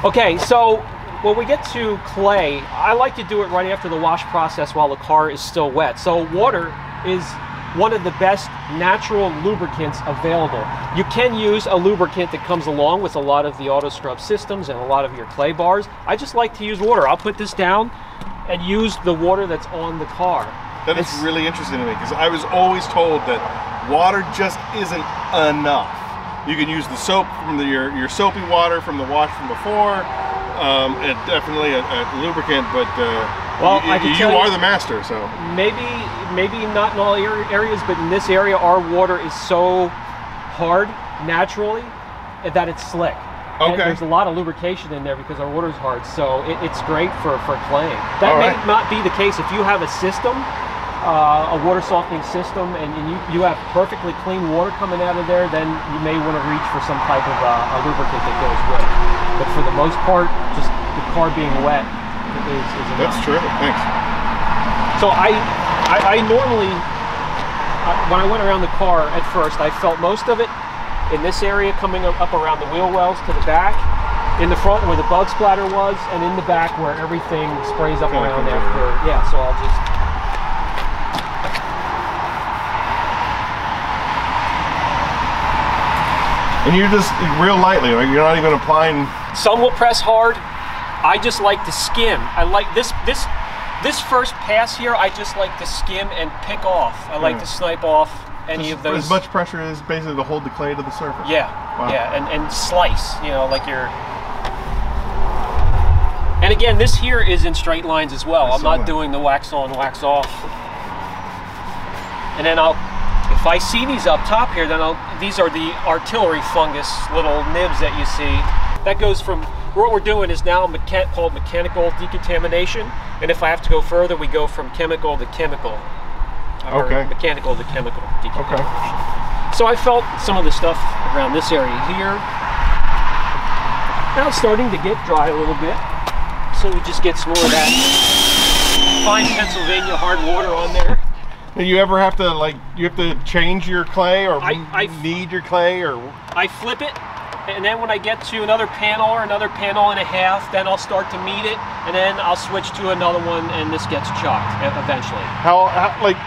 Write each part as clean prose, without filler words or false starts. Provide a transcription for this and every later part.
Okay, so when we get to clay, I like to do it right after the wash process while the car is still wet. So water is one of the best natural lubricants available. You can use a lubricant that comes along with a lot of the auto scrub systems and a lot of your clay bars. I just like to use water. I'll put this down and use the water that's on the car. That is really interesting to me, because I was always told that water just isn't enough. You can use the soap from your soapy water from the wash from before, and definitely a lubricant, but well, you are the master, so. Maybe not in all areas, but in this area, our water is so hard naturally that it's slick. Okay. And there's a lot of lubrication in there because our water is hard, so it's great for claying. That may not be the case if you have a system, a water softening system, and you have perfectly clean water coming out of there, then you may want to reach for some type of a lubricant that goes with it. But for the most part, just the car being wet is enough. That's terrific, thanks. So I normally, when I went around the car at first, I felt most of it in this area coming up around the wheel wells to the back, in the front where the bug splatter was, and in the back where everything sprays up around after. Yeah, so I'll just. And you're just real lightly, right? You're not even applying. Some will press hard. I just like to skim. I like this first pass here. I just like to skim and pick off. I like to snipe off any of those. As much pressure as basically to hold the clay to the surface. Yeah, wow. Yeah, and slice. You know, like you're. And again, this here is in straight lines as well. I'm not doing the wax on, wax off. And then if I see these up top here, then these are the artillery fungus little nibs that you see. That goes from, what we're doing is now called mechanical decontamination. And if I have to go further, we go from chemical to chemical. Or mechanical to chemical decontamination. Okay. So I felt some of the stuff around this area here. Now it's starting to get dry a little bit. So we just get some more of that fine Pennsylvania hard water on there. Do you ever have to, like, you have to change your clay or knead your clay, or? I flip it, and then when I get to another panel or another panel and a half, then I'll start to knead it, and then I'll switch to another one, and this gets chalked eventually. How like,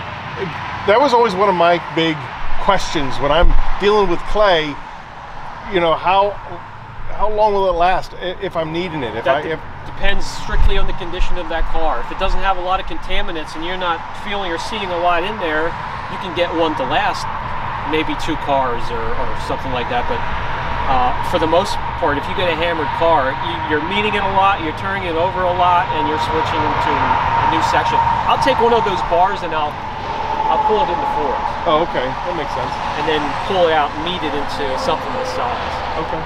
that was always one of my big questions when I'm dealing with clay. You know, how long will it last if I'm kneading it? Depends strictly on the condition of that car. If it doesn't have a lot of contaminants and you're not feeling or seeing a lot in there, you can get one to last maybe 2 cars or something like that. But for the most part, if you get a hammered car, you're kneading it a lot, you're turning it over a lot, and you're switching into a new section. I'll take one of those bars and I'll pull it into 4s. Oh, okay, that makes sense. And then pull it out and knead it into something this size. Okay.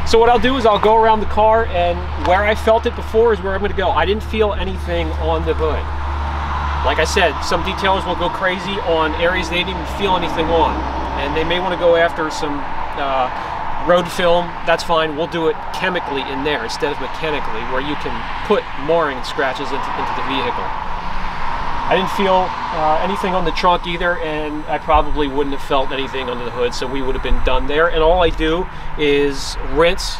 So what I'll do is I'll go around the car, and where I felt it before is where I'm going to go. I didn't feel anything on the hood. Like I said, some detailers will go crazy on areas they didn't even feel anything on. And they may want to go after some road film. That's fine. We'll do it chemically in there instead of mechanically, where you can put marring scratches into the vehicle. I didn't feel anything on the trunk either, and I probably wouldn't have felt anything under the hood, so we would have been done there. And all I do is rinse,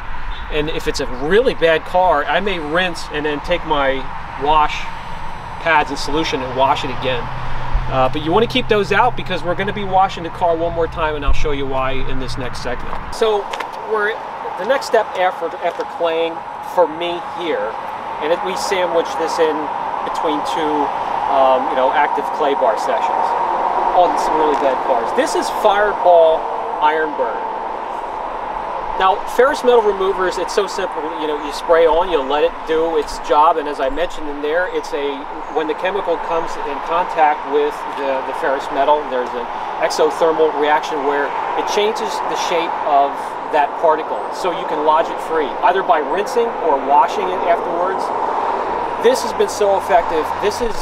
and if it's a really bad car, I may rinse and then take my wash pads and solution and wash it again. But you want to keep those out because we're going to be washing the car one more time, and I'll show you why in this next segment. So the next step after claying for me here, and we sandwich this in between 2 active clay bar sessions on some really bad cars. This is Fireball Iron Burn. Now, ferrous metal removers, it's so simple. You know, you spray on, you let it do its job, and as I mentioned in there, when the chemical comes in contact with the ferrous metal, there's an exothermal reaction where it changes the shape of that particle, so you can lodge it free, either by rinsing or washing it afterwards. This has been so effective. This is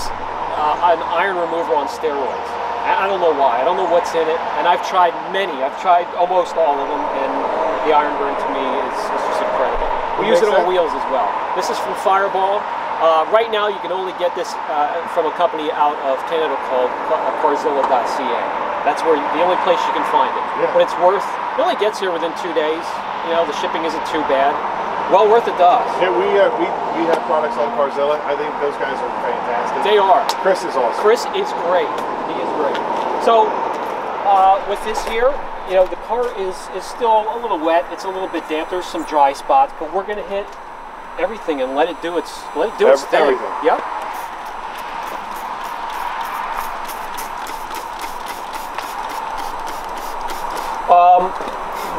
an iron remover on steroids. I don't know why. I don't know what's in it, and I've tried many. I've tried almost all of them, and the Iron Burn to me is just incredible. We use it on wheels as well. This is from Fireball. Right now, you can only get this from a company out of Canada called Carzilla.ca. That's where the only place you can find it. Yeah. But it's worth. It only gets here within 2 days. You know, the shipping isn't too bad. Well worth a dust. Yeah, we have products on Carzilla. I think those guys are fantastic. They are. Chris is awesome. Chris is great. He is great. So with this here, you know, the car is still a little wet. It's a little bit damp. There's some dry spots, but we're gonna hit everything and let it do its thing. Everything. Yep.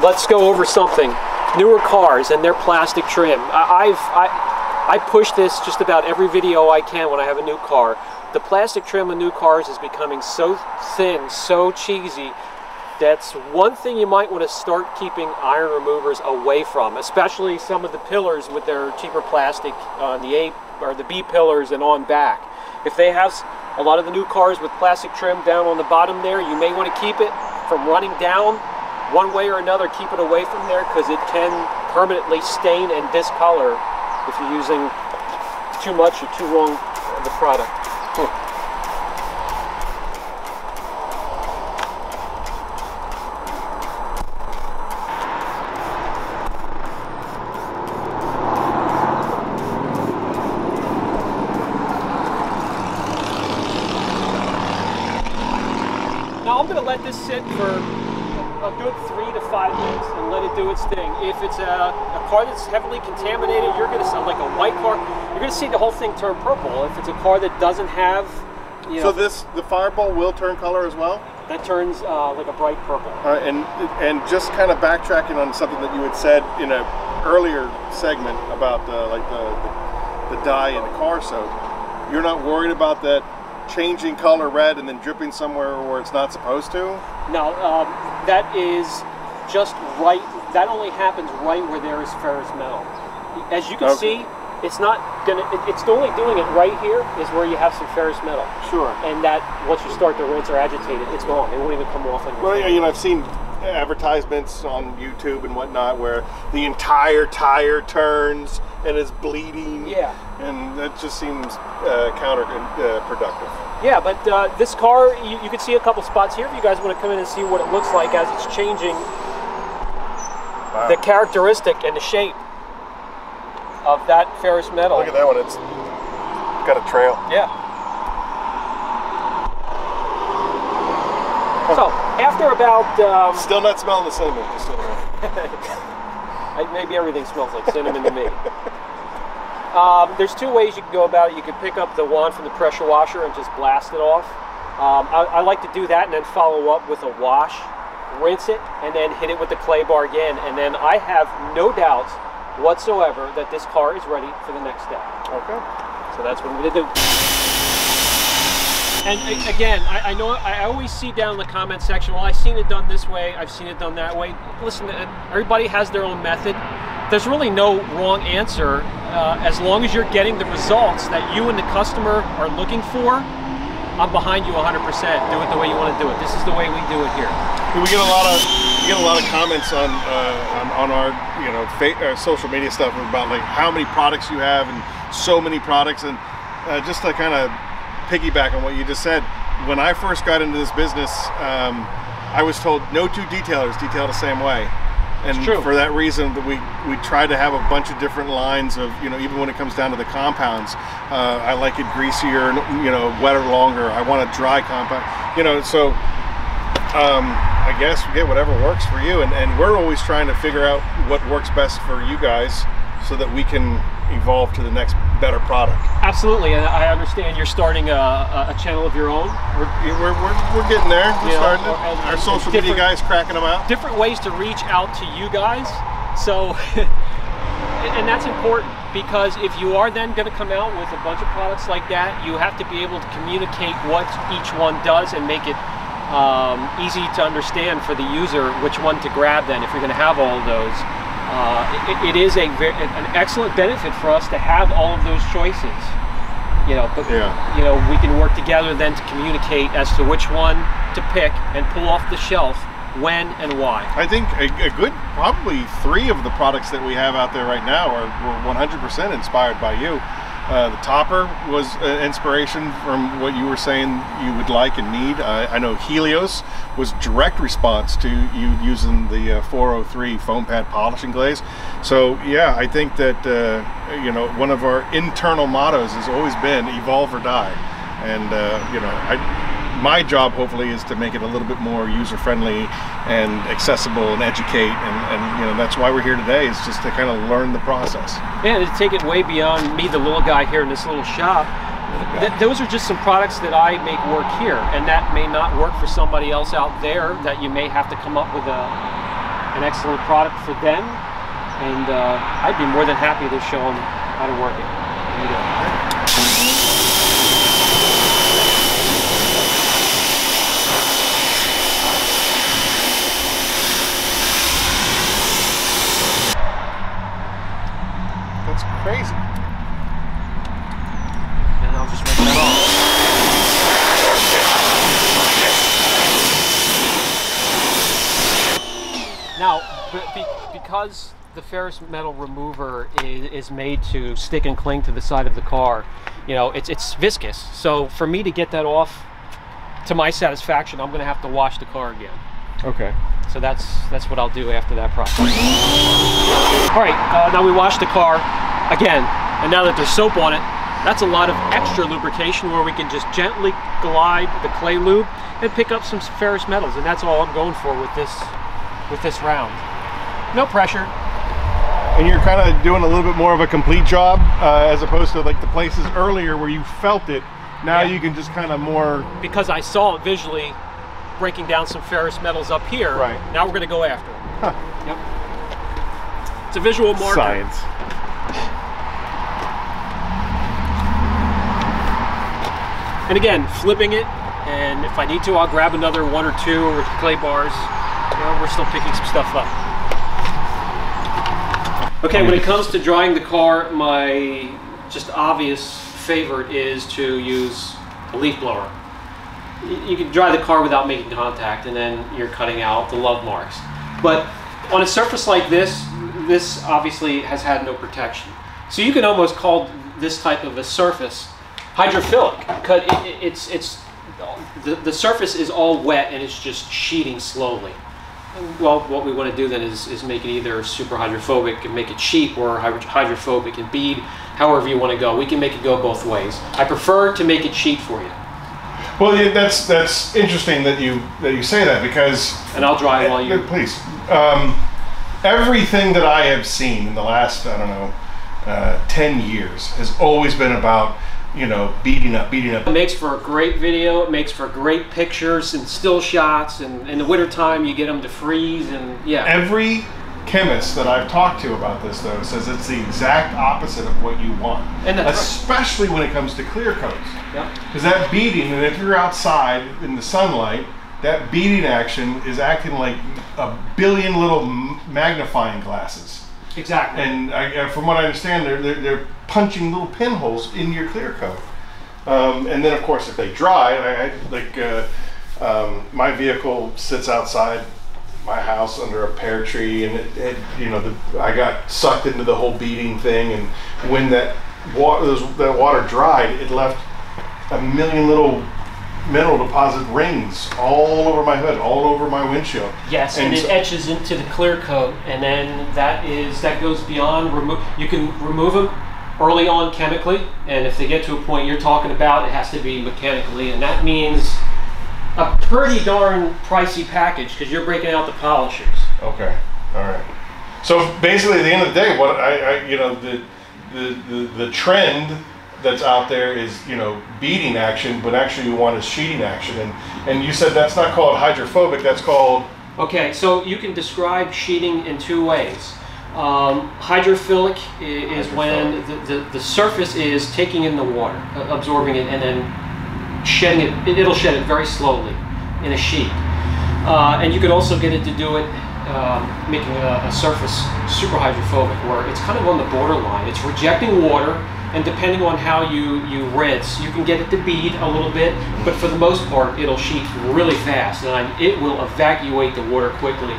Let's go over something. Newer cars and their plastic trim. I push this just about every video I can when I have a new car. The plastic trim in new cars is becoming so thin, so cheesy. That's one thing you might want to start keeping iron removers away from, especially some of the pillars with their cheaper plastic on the A or the B pillars and on back. If they have a lot of the new cars with plastic trim down on the bottom there, you may want to keep it from running down. One way or another, keep it away from there because it can permanently stain and discolor if you're using too much or too long of the product. Now I'm going to let this sit for a good 3 to 5 minutes and let it do its thing. If it's a car that's heavily contaminated, you're going to see, like a white car, you're going to see the whole thing turn purple. If it's a car that doesn't have, you know, So the fireball will turn color as well? that turns like a bright purple. And just kind of backtracking on something that you had said in an earlier segment about the dye in the car soap. You're not worried about that changing color red and then dripping somewhere where it's not supposed to? No, that is just right. That only happens right where there is ferrous metal. As you can see, it's not gonna. It's only doing it right here is where you have some ferrous metal. Sure. And that once you start to rinse or agitate it, it's gone. It won't even come off on your Well, face. you know, I've seen advertisements on YouTube and whatnot where the entire tire turns and is bleeding. Yeah. And that just seems counterproductive. Yeah, but this car, you can see a couple spots here if you guys want to come in and see what it looks like as it's changing the characteristic and the shape of that ferrous metal. Look at that one, it's got a trail. Yeah. So, after about... Still not smelling the cinnamon, just so you know. Maybe everything smells like cinnamon to me. There's 2 ways you can go about it. You can pick up the wand from the pressure washer and just blast it off. I like to do that and then follow up with a wash, rinse it, and then hit it with the clay bar again. And then I have no doubts whatsoever that this car is ready for the next step. Okay. So that's what I'm going to do. And again, I know I always see down in the comment section, well, I've seen it done this way, I've seen it done that way. Listen, everybody has their own method. There's really no wrong answer as long as you're getting the results that you and the customer are looking for. I'm behind you 100%. Do it the way you want to do it. This is the way we do it here. We get a lot of comments on our social media stuff about like how many products you have and so many products, and just to kind of piggyback on what you just said, when I first got into this business, I was told no 2 detailers detail the same way. And for that reason, we try to have a bunch of different lines of, you know, even when it comes down to the compounds, I like it greasier, you know, wetter longer. I want a dry compound, you know. So I guess we get whatever works for you, and we're always trying to figure out what works best for you guys so that we can evolve to the next better product. Absolutely, and I understand you're starting a channel of your own. We're getting there. We're starting it. Our social media guys cracking them out. Different ways to reach out to you guys. So, and that's important because if you are then going to come out with a bunch of products like that, you have to be able to communicate what each one does and make it easy to understand for the user which one to grab then if you're going to have all of those. It is an excellent benefit for us to have all of those choices, you know. But you know, we can work together then to communicate as to which one to pick and pull off the shelf when and why. I think a good probably 3 of the products that we have out there right now are 100% inspired by you. The topper was an inspiration from what you were saying you would like and need. I know Helios was direct response to you using the 403 foam pad polishing glaze. So yeah, I think that you know, one of our internal mottos has always been evolve or die, and you know, my job hopefully is to make it a little bit more user-friendly and accessible and educate, and you know, that's why we're here today, is just to kind of learn the process. Yeah, to take it way beyond me, the little guy here in this little shop. Those are just some products that I make work here, and that may not work for somebody else out there, that you may have to come up with an excellent product for them, and I'd be more than happy to show them how to work it. Here you go. That's crazy. And I'll just make that off. Now, because the ferrous metal remover is made to stick and cling to the side of the car, you know, it's viscous. So for me to get that off to my satisfaction, I'm going to have to wash the car again. Okay. So that's what I'll do after that process. All right, now we wash the car again, and now that there's soap on it, that's a lot of extra lubrication where we can just gently glide the clay lube and pick up some ferrous metals, and that's all I'm going for with this round. No pressure. And you're kind of doing a little bit more of a complete job as opposed to like the places earlier where you felt it. Now you can just kind of more... Because I saw it visually breaking down some ferrous metals up here, right. Now we're going to go after it. Huh. Yep. It's a visual marker. Science. And again, flipping it, and if I need to, I'll grab another one or two or clay bars. You know, we're still picking some stuff up. Okay, when it comes to drying the car, my just obvious favorite is to use a leaf blower. You can dry the car without making contact, and then you're cutting out the love marks. But on a surface like this, this obviously has had no protection. So you can almost call this type of a surface hydrophilic, because the surface is all wet and it's just sheeting slowly. Well, what we want to do then is make it either super hydrophobic and make it sheet, or hydrophobic and bead, however you want to go. We can make it go both ways. I prefer to make it sheet for you. Well, yeah, that's interesting that you say that, because... And I'll dry while you... Please. Everything that I have seen in the last, I don't know, 10 years has always been about, you know, beating up. It makes for a great video, it makes for great pictures and still shots, and in the wintertime you get them to freeze, and yeah. Every chemist that I've talked to about this, though, says it's the exact opposite of what you want. And especially when it comes to clear coats. Yep. Because that beading, and if you're outside in the sunlight, that beading action is acting like a billion little magnifying glasses. Exactly. And from what I understand, they're punching little pinholes in your clear coat. And then, of course, if they dry, my vehicle sits outside my house under a pear tree, and I got sucked into the whole beading thing. And when that water dried, it left a million little mineral deposit rings all over my hood, all over my windshield. Yes, and it etches into the clear coat, and then that goes beyond you can remove them early on chemically, and if they get to a point you're talking about, it has to be mechanically, and that means a pretty darn pricey package, because you're breaking out the polishers. Okay, all right. So basically, at the end of the day, what the trend that's out there is, you know, beading action, but actually you want is sheeting action, and you said that's not called hydrophobic, that's called... Okay, so you can describe sheeting in two ways. Hydrophilic is when the surface is taking in the water, absorbing it, and then shedding it. It'll shed it very slowly in a sheet. And you could also get it to do it making a surface super hydrophobic, where it's kind of on the borderline. It's rejecting water, and depending on how you rinse, you can get it to bead a little bit, but for the most part, it'll sheet really fast, and it will evacuate the water quickly.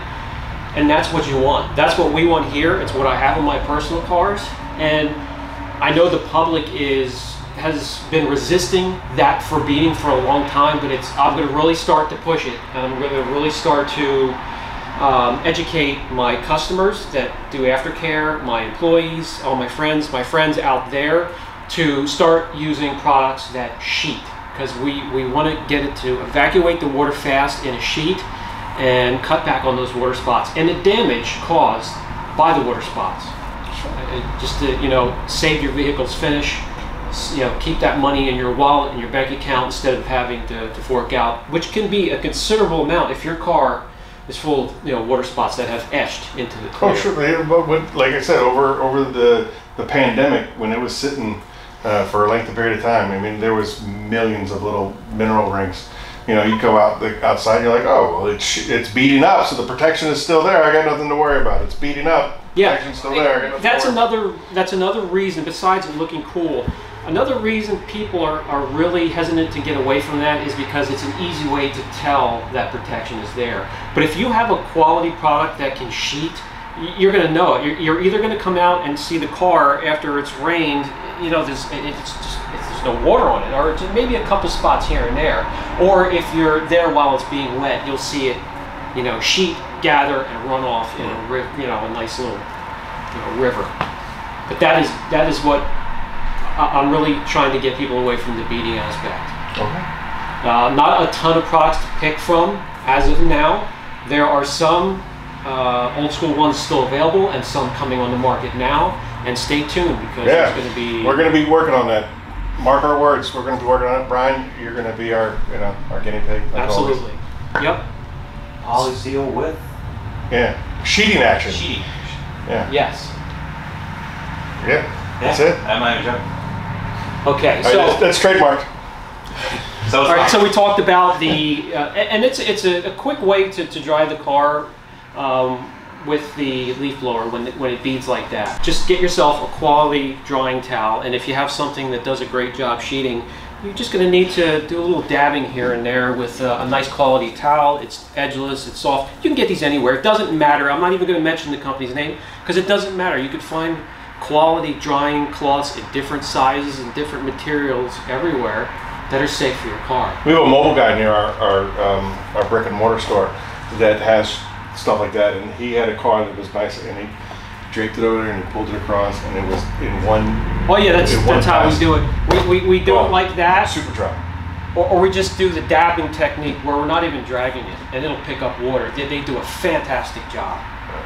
And that's what you want. That's what we want here. It's what I have in my personal cars, and I know the public has been resisting that forbidding for a long time, but I'm going to really start to push it, and I'm going to really start to educate my customers that do aftercare, my employees, all my friends out there, to start using products that sheet, because we want to get it to evacuate the water fast in a sheet and cut back on those water spots and the damage caused by the water spots. Just to, you know, save your vehicle's finish, you know, keep that money in your wallet, in your bank account, instead of having to fork out, which can be a considerable amount if your car is full of, you know, water spots that have etched into the clear. Oh, sure. But like I said, over the pandemic, when it was sitting for a lengthy period of time, I mean, there was millions of little mineral rings. You know, you go outside, you're like, oh, well, it's beating up, so the protection is still there. I got nothing to worry about. It's beating up. Yeah, Protection's still there. I got that's another reason, besides it looking cool. Another reason people are really hesitant to get away from that is because it's an easy way to tell that protection is there. But if you have a quality product that can sheet, you're going to know it. You're either going to come out and see the car after it's rained, you know, there's no water on it, or just maybe a couple spots here and there. Or if you're there while it's being wet, you'll see it, you know, sheet, gather, and run off in a, you know, a nice little, you know, river. But that is what I'm really trying to get people away from the beading aspect. Okay. Not a ton of products to pick from as of now. There are some old school ones still available and some coming on the market now. And stay tuned, because it's going to be... We're going to be working on that. Mark our words. We're going to be working on it. Brian, you're going to be our, you know, our guinea pig. Like absolutely. Always. Yep. Poly seal with? Yeah. Sheeting action. Sheeting. Yeah. Yes. Yeah. That's it. I'm not even joking. Okay. So right, that's trademarked. So all right. So we talked about the, and it's a quick way to dry the car. With the leaf blower when it beads like that. Just get yourself a quality drying towel, and if you have something that does a great job sheeting, you're just going to need to do a little dabbing here and there with a nice quality towel. It's edgeless, it's soft. You can get these anywhere. It doesn't matter. I'm not even going to mention the company's name, because it doesn't matter. You could find quality drying cloths in different sizes and different materials everywhere that are safe for your car. We have a mobile guy near our brick and mortar store that has stuff like that, and he had a car that was nice, and he draped it over there and he pulled it across, and it was in one. Oh yeah, that's how we do it. We do it like that. Super dry. Or we just do the dabbing technique where we're not even dragging it, and it'll pick up water. They do a fantastic job.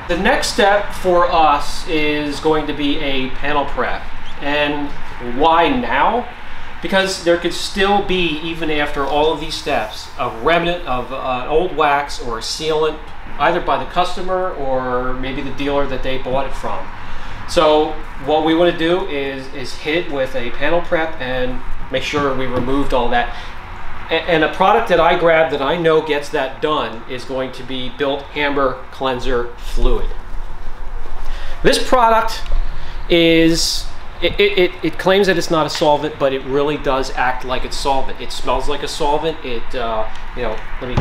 The next step for us is going to be a panel prep. And why now? Because there could still be, even after all of these steps, a remnant of an old wax or a sealant, either by the customer or maybe the dealer that they bought it from. So what we want to do is hit it with a panel prep and make sure we removed all that. And a product that I grabbed that I know gets that done is going to be Built Amber Cleanser Fluid. This product is, it claims that it's not a solvent, but it really does act like it's solvent. It smells like a solvent. It, you know, let me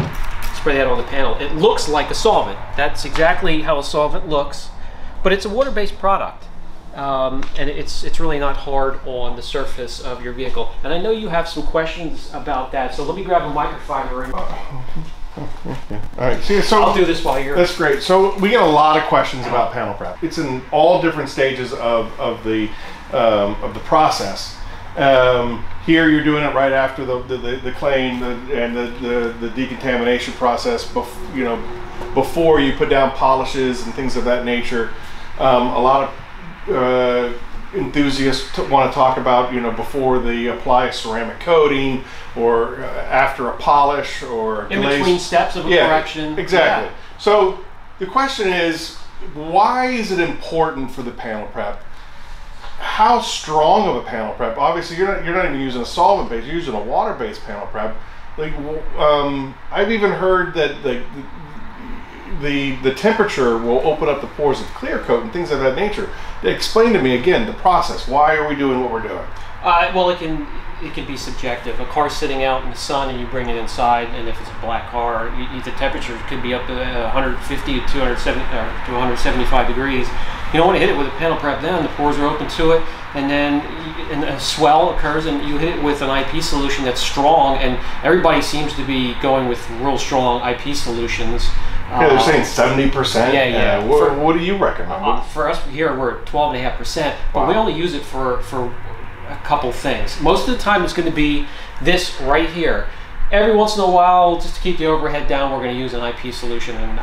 spray that on the panel. It looks like a solvent. That's exactly how a solvent looks, but it's a water-based product. And it's really not hard on the surface of your vehicle. And I know you have some questions about that, so let me grab a microfiber. All right, so I'll do this while you're... That's great. So we get a lot of questions about panel prep. It's in all different stages of the process. Here you're doing it right after the clean and the decontamination process. Before you put down polishes and things of that nature. A lot of enthusiasts want to talk about, before they apply a ceramic coating or after a polish or a in glaze. Between steps of a correction. Exactly. Yeah. So the question is, why is it important for the panel prep? How strong of a panel prep? Obviously, you're not even using a solvent base. You're using a water-based panel prep. Like, I've even heard that the temperature will open up the pores of clear coat and things of that nature. Explain to me again the process. Why are we doing what we're doing? Well, it can be subjective. A car sitting out in the sun and you bring it inside, and if it's a black car, the temperature could be up to 150 to 270 to 175 degrees. You don't want to hit it with a panel prep then, the pores are open to it, and then a swell occurs and you hit it with an IP solution that's strong, and everybody seems to be going with real strong IP solutions. Yeah, they're saying 70%. Yeah. What do you recommend? For us here, we're at 12.5%, but we only use it for a couple things. Most of the time it's going to be this right here. Every once in a while, just to keep the overhead down, we're going to use an IP solution, and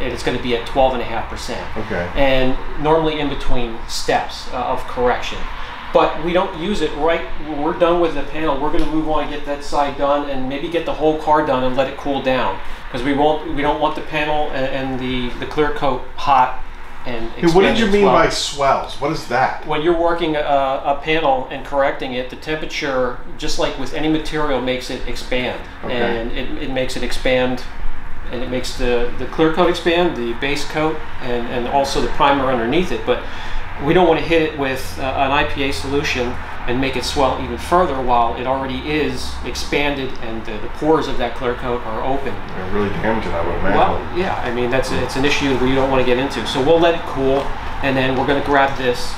it's going to be at 12.5%. Okay. And normally in between steps of correction. But we don't use it right when we're done with the panel. We're going to move on and get that side done, and maybe get the whole car done and let it cool down, because we don't want the panel and the clear coat hot. And what did you mean by swells? What is that? When you're working a panel and correcting it, the temperature, just like with any material, makes it expand. Okay. And it makes it expand, and it makes the clear coat expand, the base coat, and also the primer underneath it. But we don't want to hit it with an IPA solution and make it swell even further while it already is expanded and the pores of that clear coat are open. They're really damaging, I would imagine. Well, yeah, I mean, it's an issue that you don't want to get into. So we'll let it cool, and then we're going to grab this.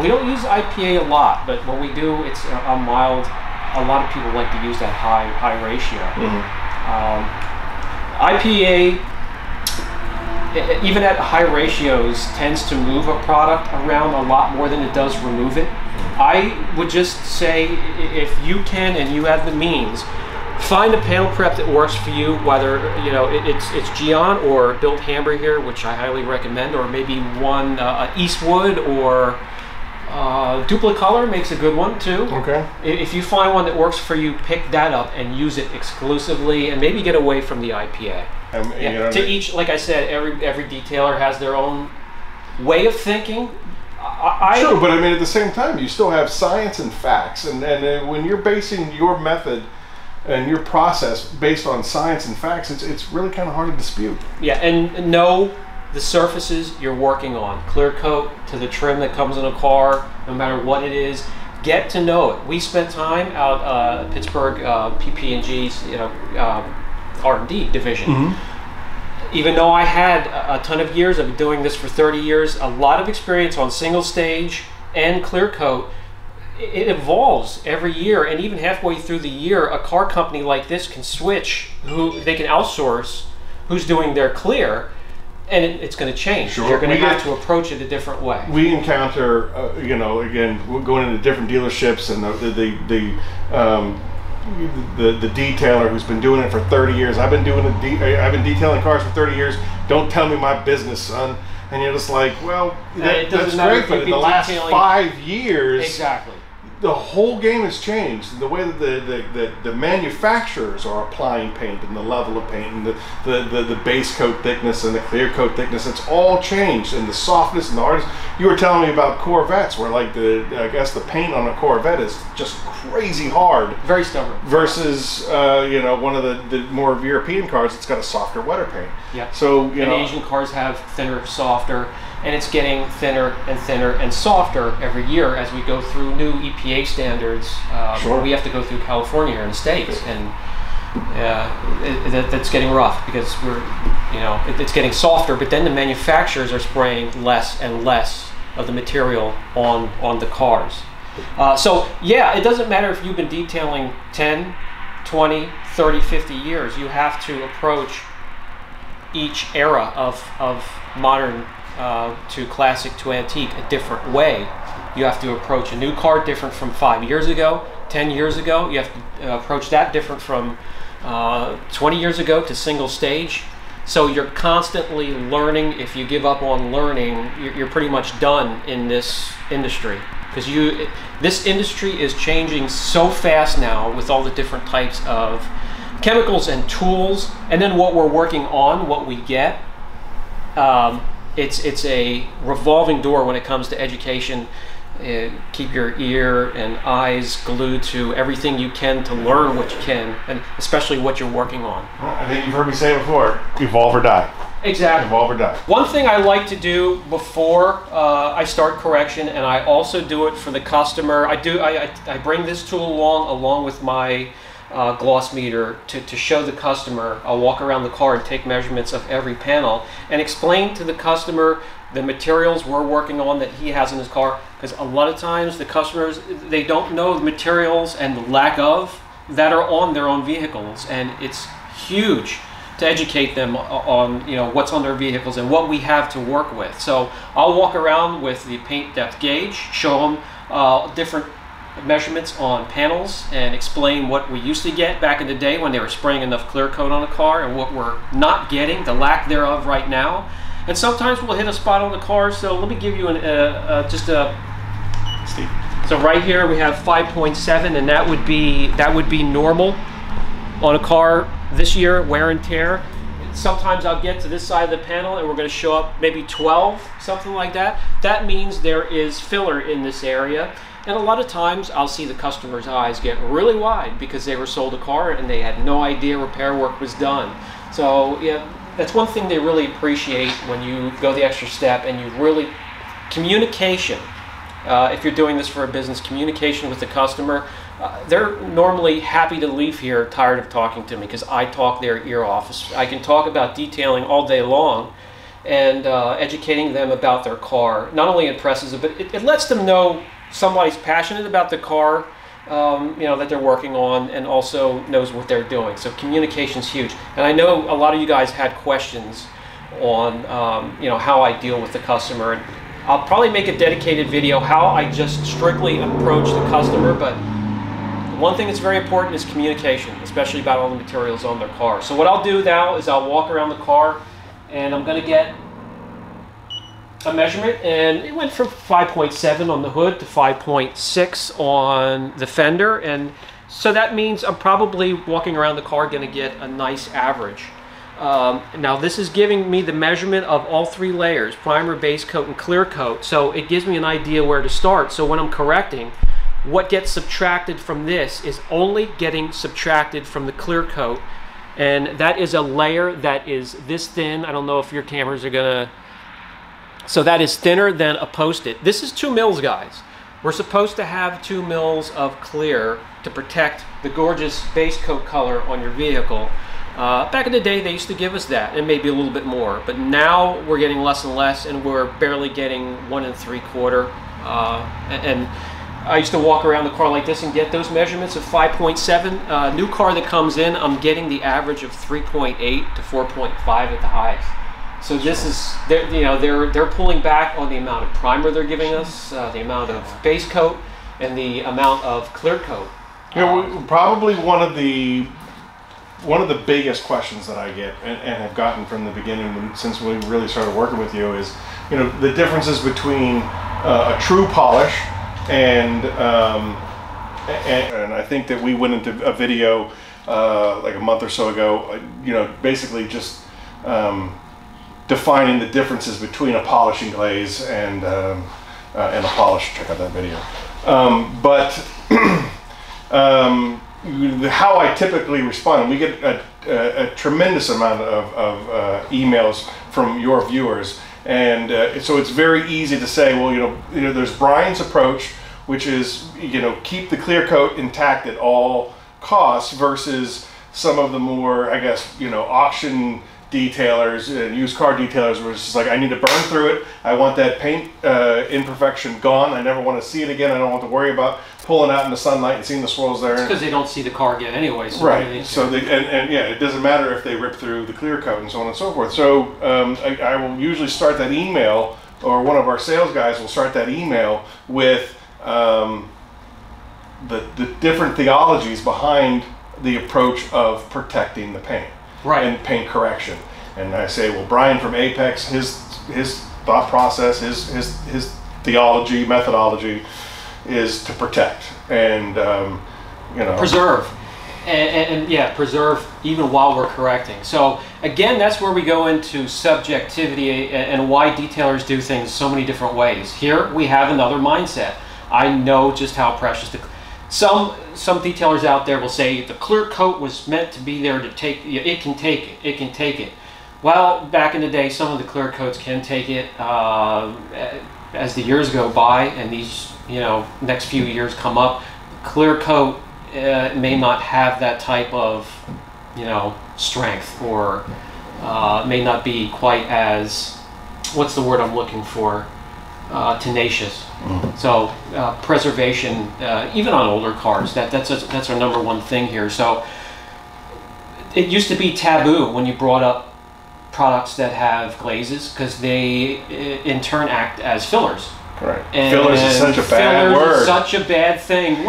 We don't use IPA a lot, but when we do, it's a mild. A lot of people like to use that high ratio. IPA, even at high ratios, tends to move a product around a lot more than it does remove it. I would just say, if you can and you have the means, find a panel prep that works for you, whether it's Gion or Built Hamburg here, which I highly recommend, or maybe one Eastwood or Duplicolor makes a good one too. Okay. If you find one that works for you, pick that up and use it exclusively, and maybe get away from the IPA. To each, like I said, every detailer has their own way of thinking. Sure, but I mean, at the same time, you still have science and facts, and when you're basing your method and your process based on science and facts, it's really kind of hard to dispute. Yeah, and know the surfaces you're working on, clear coat to the trim that comes in a car, no matter what it is. Get to know it. We spent time out at Pittsburgh PP&G's R&D division. Even though I had a ton of years, I've been doing this for 30 years, a lot of experience on single stage and clear coat, it evolves every year, and even halfway through the year, a car company like this can switch, they can outsource who's doing their clear, and it's going to change. Sure. You're going to have to approach it a different way. We encounter, again, we're going into different dealerships, and the detailer who's been doing it for 30 years. I've been detailing cars for 30 years. Don't tell me my business, son. And you're just like, well, that's great, but in the last 5 years, exactly, the whole game has changed. The way that the manufacturers are applying paint, and the level of paint, and the base coat thickness and the clear coat thickness, it's all changed. And the softness and the hardness. You were telling me about Corvettes, where like I guess the paint on a Corvette is just crazy hard. Very stubborn. Versus one of the more European cars, it's got a softer, wetter paint. Yeah. So Asian cars have thinner, softer, and it's getting thinner and softer every year as we go through new EPA standards. Sure. We have to go through California here in the States, and that's getting rough, because it's getting softer, but then the manufacturers are spraying less and less of the material on the cars. So yeah, it doesn't matter if you've been detailing 10, 20, 30, 50 years. You have to approach each era of modern to classic to antique a different way. You have to approach a new car different from 5 years ago, 10 years ago. You have to approach that different from 20 years ago to single stage. So you're constantly learning. If you give up on learning, you're pretty much done in this industry, because this industry is changing so fast now with all the different types of chemicals and tools, and then what we're working on, what we get. It's a revolving door when it comes to education. Keep your ear and eyes glued to everything you can to learn what you can, and especially what you're working on. Well, I think you've heard me say it before, evolve or die. Exactly. Evolve or die. One thing I like to do before I start correction, and I also do it for the customer, I bring this tool along with my gloss meter to show the customer. I'll walk around the car and take measurements of every panel and explain to the customer the materials we're working on that he has in his car, because a lot of times the customers, they don't know the materials and the lack of that are on their own vehicles, and it's huge to educate them on what's on their vehicles and what we have to work with. So I'll walk around with the paint depth gauge, show them different measurements on panels, and explain what we used to get back in the day when they were spraying enough clear coat on a car, and what we're not getting, the lack thereof right now. And sometimes we'll hit a spot on the car. So let me give you Steve. So right here we have 5.7, and that would be normal on a car this year, wear and tear. Sometimes I'll get to this side of the panel and we're going to show up maybe 12, something like that. That means there is filler in this area. And a lot of times I'll see the customer's eyes get really wide because they were sold a car and they had no idea repair work was done. So yeah, that's one thing they really appreciate when you go the extra step, and you really, communication. If you're doing this for a business, communication with the customer, they're normally happy to leave here tired of talking to me because I talk their ear off. I can talk about detailing all day long, and educating them about their car not only impresses them, but it lets them know somebody's passionate about the car that they're working on, and also knows what they're doing. So communication's huge. And I know a lot of you guys had questions on how I deal with the customer, and I'll probably make a dedicated video how I just strictly approach the customer. But one thing that's very important is communication, especially about all the materials on their car. So what I'll do now is I'll walk around the car, and I'm going to get a measurement, and it went from 5.7 on the hood to 5.6 on the fender, and so that means I'm probably walking around the car going to get a nice average. Now this is giving me the measurement of all three layers: primer, base coat, and clear coat. So it gives me an idea where to start. So when I'm correcting, what gets subtracted from this is only getting subtracted from the clear coat, and that is a layer that is this thin. I don't know if your cameras are gonna. So that is thinner than a Post-it. This is 2 mils, guys. We're supposed to have 2 mils of clear to protect the gorgeous base coat color on your vehicle. Back in the day, they used to give us that, and maybe a little bit more. But now we're getting less and less, and we're barely getting 1 3/4. And I used to walk around the car like this and get those measurements of 5.7. New car that comes in, I'm getting the average of 3.8 to 4.5 at the highest. So this is, they're pulling back on the amount of primer they're giving us, the amount of base coat, and the amount of clear coat. Probably one of the biggest questions that I get and have gotten from the beginning, since we really started working with you, is the differences between a true polish and I think that we went into a video like a month or so ago, basically just defining the differences between a polishing glaze and a polish. Check out that video. How I typically respond, we get a tremendous amount of emails from your viewers, and so it's very easy to say, well, there's Brian's approach, which is keep the clear coat intact at all costs, versus some of the more, I guess, auction detailers and used car detailers where it's just like, I need to burn through it. I want that paint imperfection gone. I never want to see it again. I don't want to worry about pulling out in the sunlight and seeing the swirls there. Because they don't see the car again anyway. So right. So yeah, it doesn't matter if they rip through the clear coat and so on and so forth. So I will usually start that email, or one of our sales guys will start that email with the different theologies behind the approach of protecting the paint. Right. And paint correction. And I say, well, Brian from Apex, his thought process, his theology, methodology is to protect and preserve, and yeah, preserve even while we're correcting. So again, that's where we go into subjectivity and why detailers do things so many different ways. Here we have another mindset. I know just how precious some detailers out there will say the clear coat was meant to be there to take it can take it. Well, back in the day, some of the clear coats can take it. As the years go by and these next few years come up, clear coat may not have that type of strength, or may not be quite as what's the word I'm looking for? Tenacious. So preservation, even on older cars, that's our number one thing here. So it used to be taboo when you brought up products that have glazes because they in turn act as fillers. Correct. And Fillers is such a bad fillers word. is such a bad thing.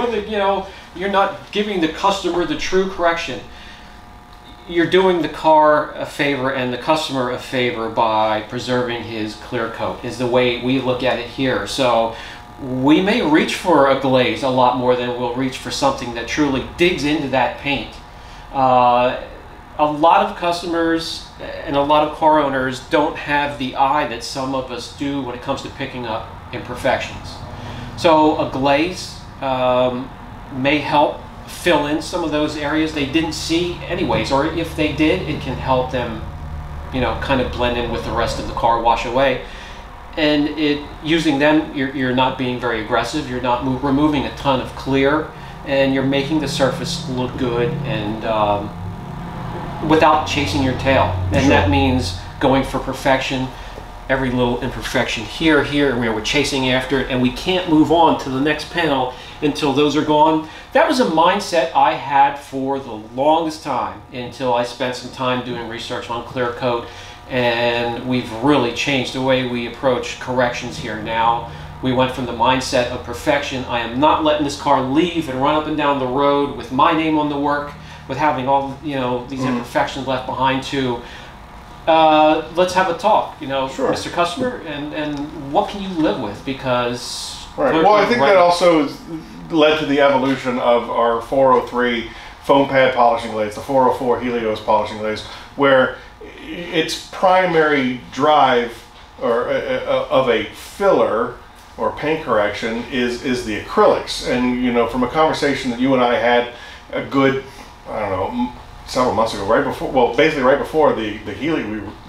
You're not giving the customer the true correction. You're doing the car a favor and the customer a favor by preserving his clear coat, is the way we look at it here. So we may reach for a glaze a lot more than we'll reach for something that truly digs into that paint. A lot of customers and a lot of car owners don't have the eye that some of us do when it comes to picking up imperfections. So a glaze may help fill in some of those areas they didn't see anyways, or if they did, it can help them, kind of blend in with the rest of the car, wash away. And using them, you're not being very aggressive, you're not removing a ton of clear, and you're making the surface look good and without chasing your tail. And Sure. that means going for perfection. Every little imperfection here, where we're chasing after it, and we can't move on to the next panel until those are gone. That was a mindset I had for the longest time until I spent some time doing research on clear coat, and we've really changed the way we approach corrections here now. We went from the mindset of perfection. I am not letting this car leave and run up and down the road with my name on the work, with having all these imperfections left behind too. Let's have a talk, Sure. Mr. Customer, and what can you live with? Because Right. Well, I think that also led to the evolution of our 403 foam pad polishing glaze, the 404 Helios polishing glaze, where its primary drive of a filler or paint correction is the acrylics. And from a conversation that you and I had a good, several months ago, basically right before the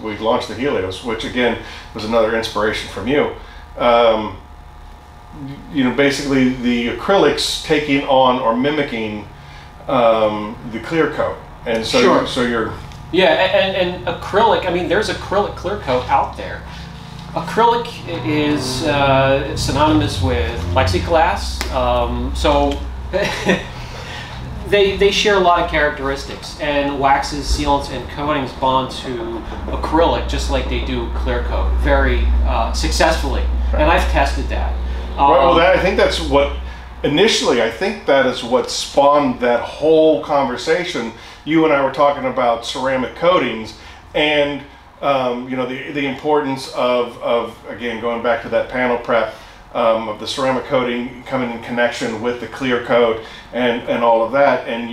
we launched the Helios, which again was another inspiration from you. Basically the acrylics taking on or mimicking the clear coat, and so Sure. you're and acrylic. I mean, there's acrylic clear coat out there. Acrylic is synonymous with plexiglass, so they share a lot of characteristics, and waxes, sealants, and coatings bond to acrylic just like they do clear coat very successfully, and I've tested that. I think that's what initially, I think that is what spawned that whole conversation. You and I were talking about ceramic coatings, and the importance of again going back to that panel prep of the ceramic coating coming in connection with the clear coat and all of that. And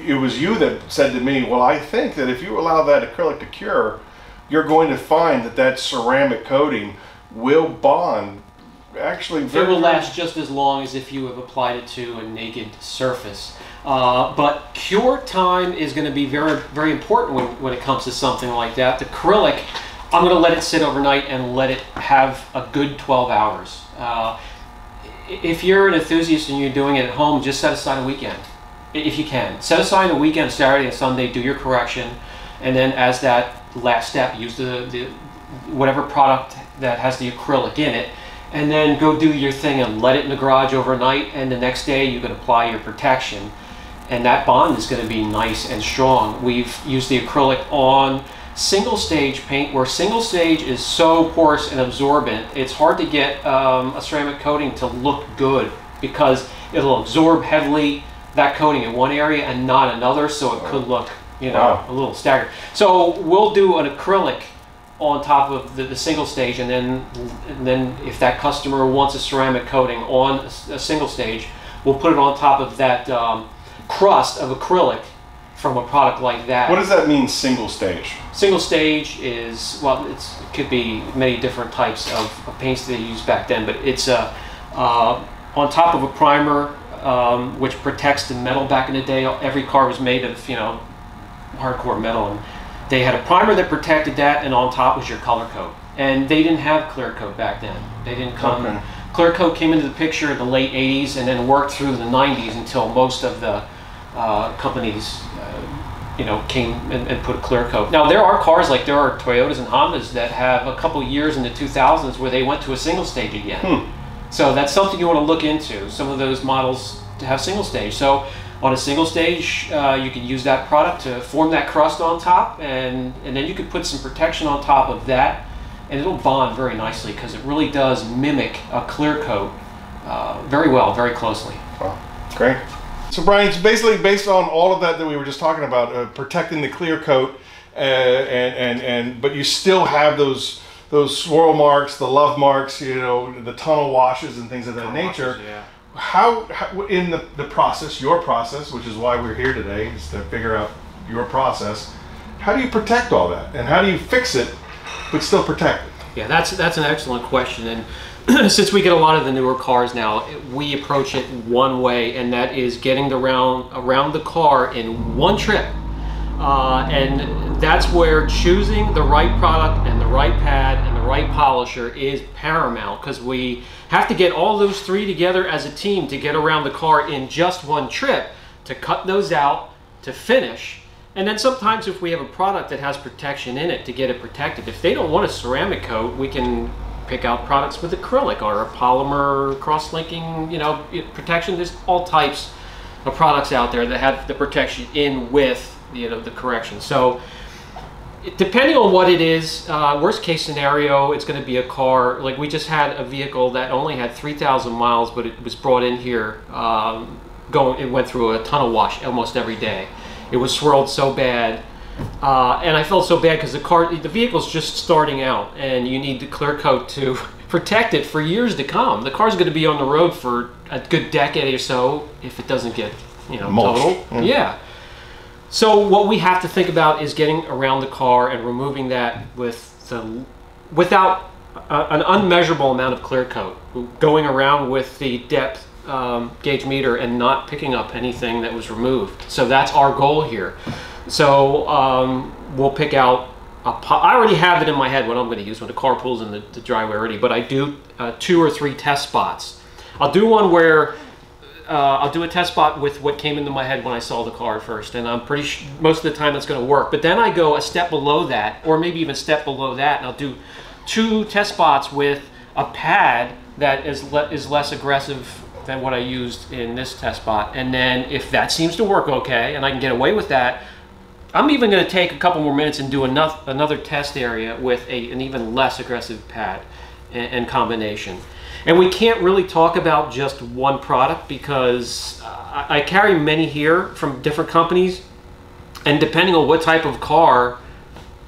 it was you that said to me, well, I think that if you allow that acrylic to cure, you're going to find that ceramic coating will bond. Actually, it will last just as long as if you have applied it to a naked surface. But cure time is going to be very, very important when it comes to something like that. The acrylic, I'm going to let it sit overnight and let it have a good 12 hours. If you're an enthusiast and you're doing it at home, just set aside a weekend, if you can. Set aside a weekend, Saturday and Sunday, do your correction, and then as that last step, use the whatever product that has the acrylic in it, and then go do your thing and let it in the garage overnight, and the next day you can apply your protection, and that bond is going to be nice and strong. We've used the acrylic on single stage paint, where single stage is so porous and absorbent, it's hard to get a ceramic coating to look good because it'll absorb heavily that coating in one area and not another, so it could look a little staggered. So we'll do an acrylic on top of the single stage, and then if that customer wants a ceramic coating on a single stage, we'll put it on top of that crust of acrylic from a product like that. What does that mean, single stage? Single stage is, well, it could be many different types of paints they used back then, but it's on top of a primer which protects the metal. Back in the day, every car was made of hardcore metal, and they had a primer that protected that, and on top was your color coat. And they didn't have clear coat back then. They didn't come. Okay. Clear coat came into the picture in the late 80s and then worked through the 90s until most of the companies came and put a clear coat. Now there are cars, like there are Toyotas and Hondas that have a couple years in the 2000s where they went to a single stage again. So that's something you want to look into. Some of those models to have single stage. So on a single stage, you can use that product to form that crust on top, and then you could put some protection on top of that, and it'll bond very nicely because it really does mimic a clear coat very well, very closely. Wow, great. So Brian, it's basically based on all of that we were just talking about, protecting the clear coat, but you still have those swirl marks, the love marks, the tunnel washes and things of that nature. Yeah. How in the process, your process, which is why we're here today, is to figure out your process, how do you protect all that? And how do you fix it, but still protect it? Yeah, that's an excellent question. And since we get a lot of the newer cars now, we approach it one way, and that is getting around the car in one trip. And that's where choosing the right product and the right pad and the right polisher is paramount, because we have to get all those three together as a team to get around the car in just one trip, to cut those out, to finish. And then sometimes if we have a product that has protection in it, to get it protected. If they don't want a ceramic coat, we can pick out products with acrylic or a polymer cross-linking, protection. There's all types of products out there that have the protection in with the correction. So depending on what it is, worst case scenario, it's going to be a car. Like we just had a vehicle that only had 3,000 miles, but it was brought in here, it went through a tunnel wash almost every day. It was swirled so bad, and I felt so bad because the vehicle's just starting out, and you need the clear coat to protect it for years to come. The car's going to be on the road for a good decade or so if it doesn't get total. Yeah. So what we have to think about is getting around the car and removing that without an unmeasurable amount of clear coat, going around with the depth gauge meter and not picking up anything that was removed. So that's our goal here. So we'll pick out I already have it in my head what I'm going to use when the car pulls in the driveway already, but I do 2 or 3 test spots. I'll do one where I'll do a test spot with what came into my head when I saw the car first, and I'm pretty sure most of the time that's going to work. But then I go a step below that, or maybe even a step below that, and I'll do 2 test spots with a pad that is less aggressive than what I used in this test spot. And then if that seems to work okay, and I can get away with that, I'm even going to take a couple more minutes and do another test area with an even less aggressive pad and combination. And we can't really talk about just one product because I carry many here from different companies, and depending on what type of car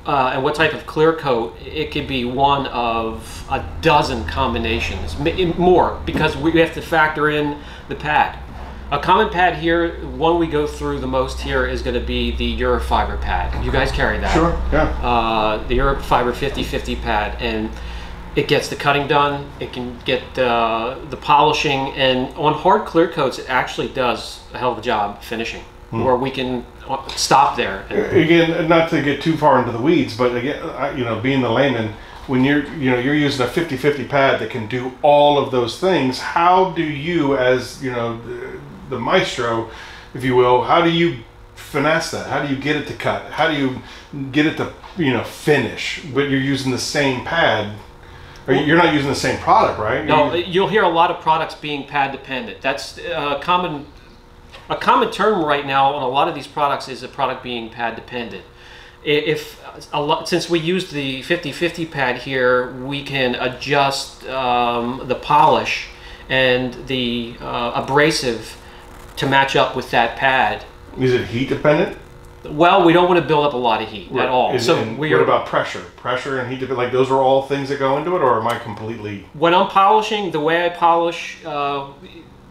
and what type of clear coat, it could be one of a dozen combinations, more, because we have to factor in the pad. A common pad here, one we go through the most here, is going to be the Eurofiber pad. You guys carry that? Sure, yeah. The Eurofiber 50/50 pad, and it gets the cutting done, it can get the polishing, and on hard clear coats it actually does a hell of a job finishing, where we can stop there. Again, not to get too far into the weeds, but again, being the layman, when you're using a 50/50 pad that can do all of those things, how do you, as the maestro, if you will, how do you finesse that? How do you get it to cut? How do you get it to finish? But you're using the same pad. You're not using the same product, right? No, you'll hear a lot of products being pad dependent. That's a common term right now on a lot of these products, is a product being pad dependent. Since we use the 50/50 pad here, we can adjust the polish and the abrasive to match up with that pad. Is it heat dependent? Well, we don't want to build up a lot of heat at all. What about pressure? Pressure and heat, like those are all things that go into it, or am I completely... When I'm polishing, the way I polish,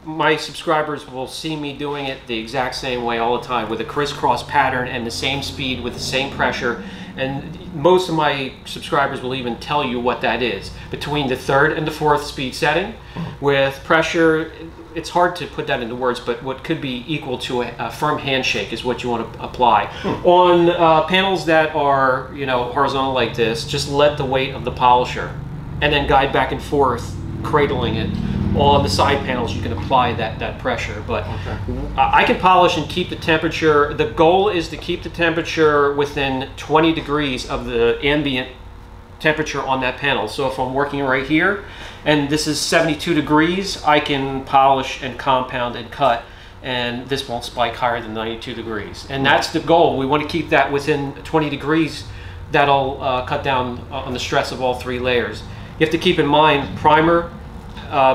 my subscribers will see me doing it the exact same way all the time, with a crisscross pattern and the same speed with the same pressure. And most of my subscribers will even tell you what that is. Between the 3rd and the 4th speed setting, with pressure, it's hard to put that into words, but what could be equal to a firm handshake is what you want to apply. On panels that are horizontal like this, just let the weight of the polisher and then guide back and forth, cradling it. on the side panels you can apply that pressure. But I can polish and keep the temperature. The goal is to keep the temperature within 20 degrees of the ambient temperature on that panel. So if I'm working right here and this is 72 degrees, I can polish and compound and cut, and this won't spike higher than 92 degrees. And that's the goal. We want to keep that within 20 degrees. That'll cut down on the stress of all 3 layers. You have to keep in mind, primer,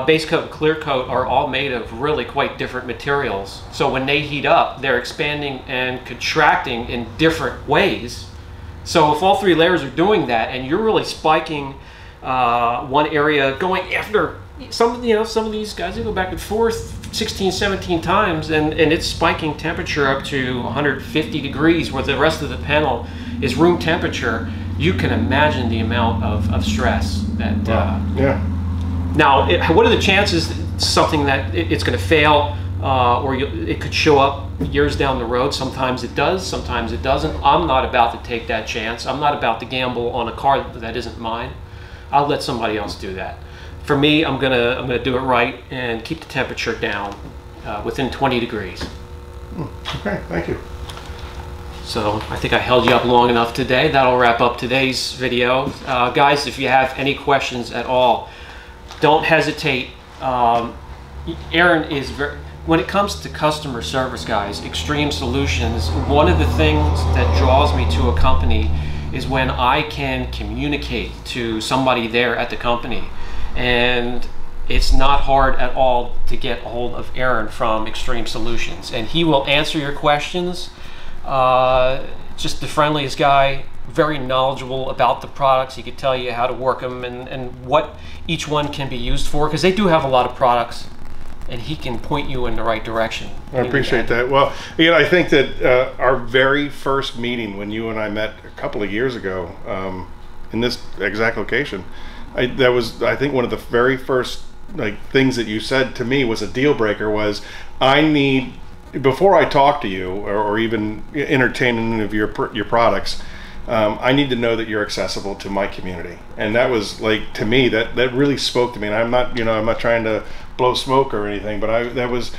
base coat, and clear coat are all made of really quite different materials. So when they heat up, they're expanding and contracting in different ways. So if all 3 layers are doing that, and you're really spiking one area, going after some of these guys, they go back and forth 16, 17 times, and it's spiking temperature up to 150 degrees, where the rest of the panel is room temperature. You can imagine the amount of stress that. Yeah. Now, what are the chances something that it's going to fail, or it could show up years down the road? Sometimes it does, sometimes it doesn't. I'm not about to take that chance. I'm not about to gamble on a car that isn't mine. I'll let somebody else do that. For me, I'm gonna do it right and keep the temperature down within 20 degrees. Okay, thank you. So I think I held you up long enough today. That'll wrap up today's video. Guys, if you have any questions at all, don't hesitate. Aaron is when it comes to customer service, guys, Xtreme Solutions, one of the things that draws me to a company is when I can communicate to somebody there at the company. And it's not hard at all to get a hold of Aaron from Xtreme Solutions, and he will answer your questions. Just the friendliest guy, very knowledgeable about the products. He could tell you how to work them and what each one can be used for, because they do have a lot of products, and he can point you in the right direction. I appreciate that. Well, I think that our very first meeting when you and I met a couple of years ago in this exact location, that was, I think, one of the very first things that you said to me was a deal breaker. Was I need, before I talk to you or even entertain any of your products, I need to know that you're accessible to my community. And that was, to me, that really spoke to me. And I'm not, I'm not trying to blow smoke or anything, but that was,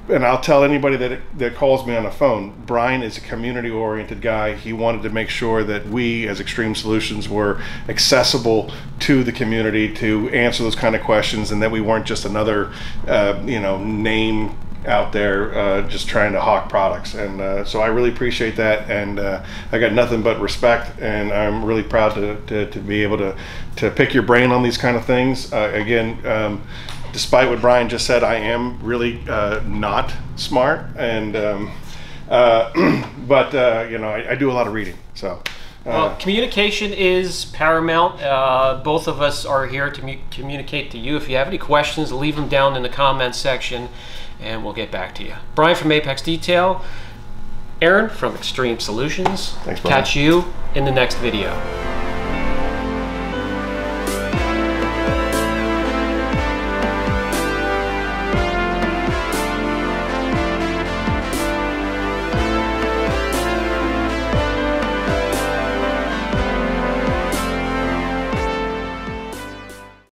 and I'll tell anybody that calls me on the phone, Brian is a community-oriented guy. He wanted to make sure that we, as Xtreme Solutions, were accessible to the community to answer those kind of questions, and that we weren't just another, name out there just trying to hawk products. And so I really appreciate that, and I got nothing but respect, and I'm really proud to be able to pick your brain on these kind of things. Again, despite what Brian just said, I am really not smart, and but I do a lot of reading. So well, communication is paramount. Both of us are here to communicate to you. If you have any questions, leave them down in the comments section, and we'll get back to you. Brian from Apex Detail, Aaron from Xtreme Solutions. Thanks, Brian. Catch you in the next video.